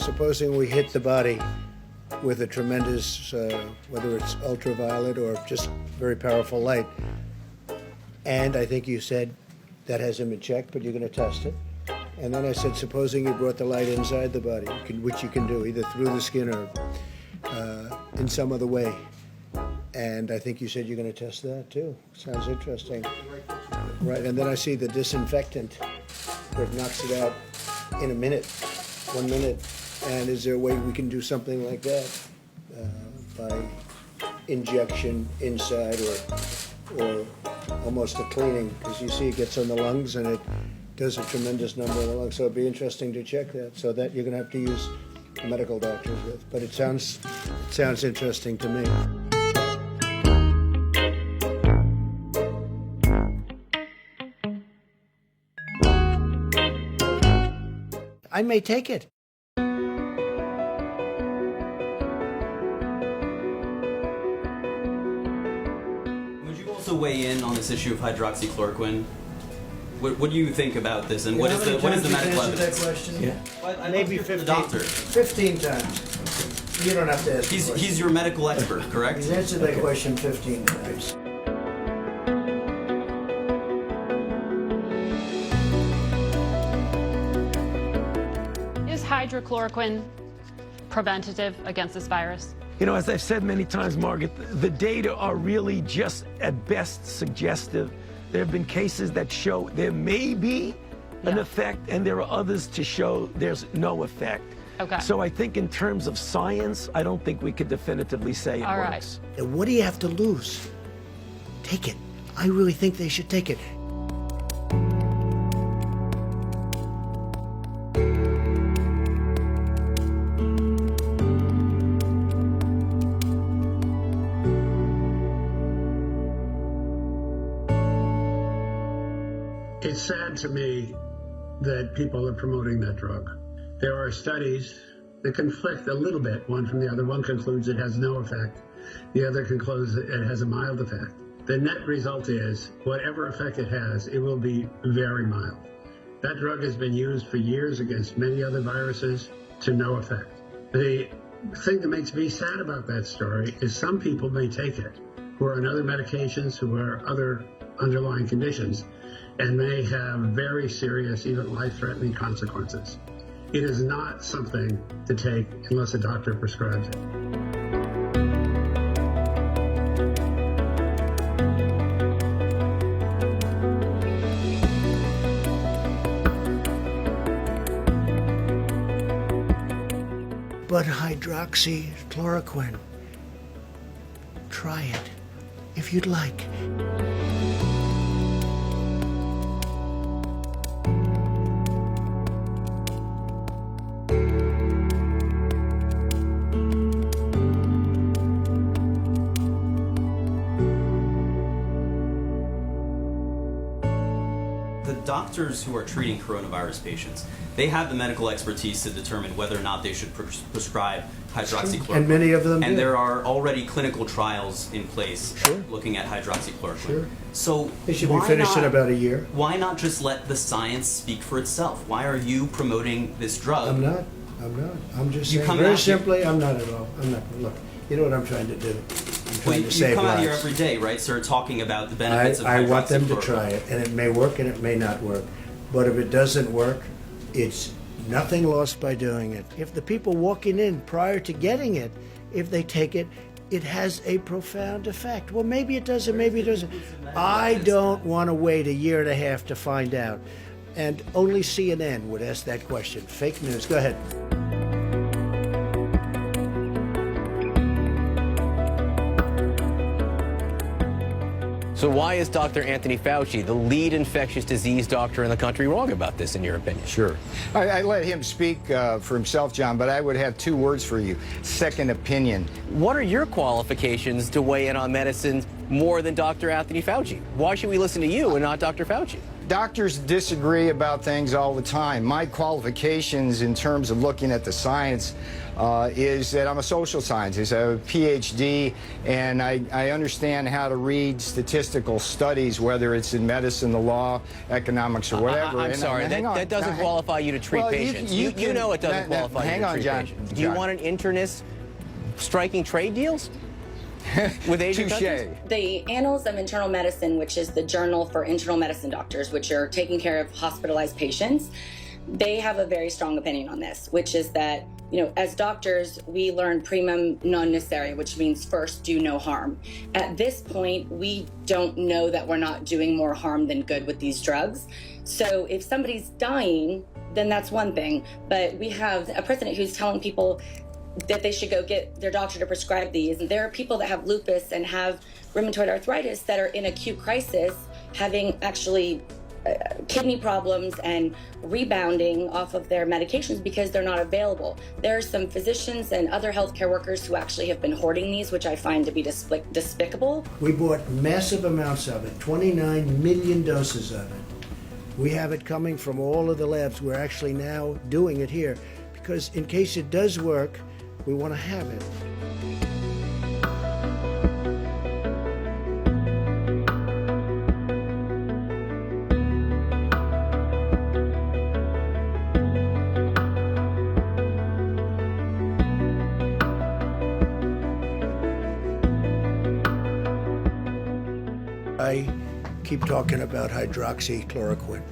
supposing we hit the body with a tremendous, whether it's ultraviolet or just very powerful light, and I think you said that hasn't been checked, but you're going to test it. And then I said, supposing you brought the light inside the body, which you can do either through the skin or in some other way. And I think you said you're going to test that too. Sounds interesting. Right, and then I see the disinfectant that knocks it out in a minute, 1 minute. And is there a way we can do something like that by injection inside or almost a cleaning? Because you see it gets on the lungs and it does a tremendous number of the lungs. So it'd be interesting to check that. So that you're going to have to use medical doctors with. But it sounds interesting to me. I may take it. Would you also weigh in on this issue of hydroxychloroquine? What do you think about this, and what is the medical evidence? That question? Yeah. Maybe 15 times. You don't have to ask. He's your medical expert, correct? He's answered that question 15 times. Is hydrochloroquine preventative against this virus? You know, as I've said many times, Margaret, the data are really just at best suggestive. There have been cases that show there may be an effect, and there are others to show there's no effect. Okay. So I think in terms of science, I don't think we could definitively say it works. And what do you have to lose? Take it. I really think they should take it. It's sad to me that people are promoting that drug. There are studies that conflict a little bit, one from the other. One concludes it has no effect. The other concludes it has a mild effect. The net result is, whatever effect it has, it will be very mild. That drug has been used for years against many other viruses to no effect. The thing that makes me sad about that story is some people may take it who are on other medications, who are other underlying conditions, and may have very serious, even life-threatening consequences. It is not something to take unless a doctor prescribes it. But hydroxychloroquine, try it if you'd like. Doctors who are treating coronavirus patients, they have the medical expertise to determine whether or not they should prescribe hydroxychloroquine. And many of them do. And there are already clinical trials in place looking at hydroxychloroquine. Sure. So They should be finished in about a year. Why not just let the science speak for itself? Why are you promoting this drug? I'm not. I'm just saying, very simply, I'm not at all. I'm not. Look, you know what I'm trying to do? I'm trying to save you come lives. out here every day, right, sir, talking about the benefits of hydroxychloroquine. I want them to try it, and it may work and it may not work. But if it doesn't work, it's nothing lost by doing it. If the people walking in prior to getting it, if they take it, it has a profound effect. Well, maybe it doesn't, maybe it doesn't. I don't want to wait a year and a half to find out. And only CNN would ask that question. Fake news. Go ahead. So why is Dr. Anthony Fauci, the lead infectious disease doctor in the country, wrong about this, in your opinion? Sure. I let him speak for himself, John, but I would have two words for you: second opinion. What are your qualifications to weigh in on medicine more than Dr. Anthony Fauci? Why should we listen to you and not Dr. Fauci? doctors disagree about things all the time. My qualifications in terms of looking at the science is that I'm a social scientist. I have a PhD, and I understand how to read statistical studies, whether it's in medicine, the law, economics, or whatever. I'm And- sorry, hang on. that doesn't Now, qualify you to treat well, patients. you You can- know it doesn't now, qualify hang you to on, treat John. patients. Do you John. want an internist striking trade deals with Asian Touche. countries? The Annals of Internal Medicine, which is the journal for internal medicine doctors, which are taking care of hospitalized patients, they have a very strong opinion on this, which is that, as doctors, we learn primum non nocere, which means first do no harm. At this point, we don't know that we're not doing more harm than good with these drugs. So if somebody's dying, then that's one thing. But we have a president who's telling people that they should go get their doctor to prescribe these. And there are people that have lupus and have rheumatoid arthritis that are in acute crisis, having actually kidney problems and rebounding off of their medications because they're not available. There are some physicians and other healthcare workers who actually have been hoarding these, which I find to be despicable. We bought massive amounts of it, 29 million doses of it. We have it coming from all of the labs. We're actually now doing it here because in case it does work, we want to have it. I keep talking about hydroxychloroquine.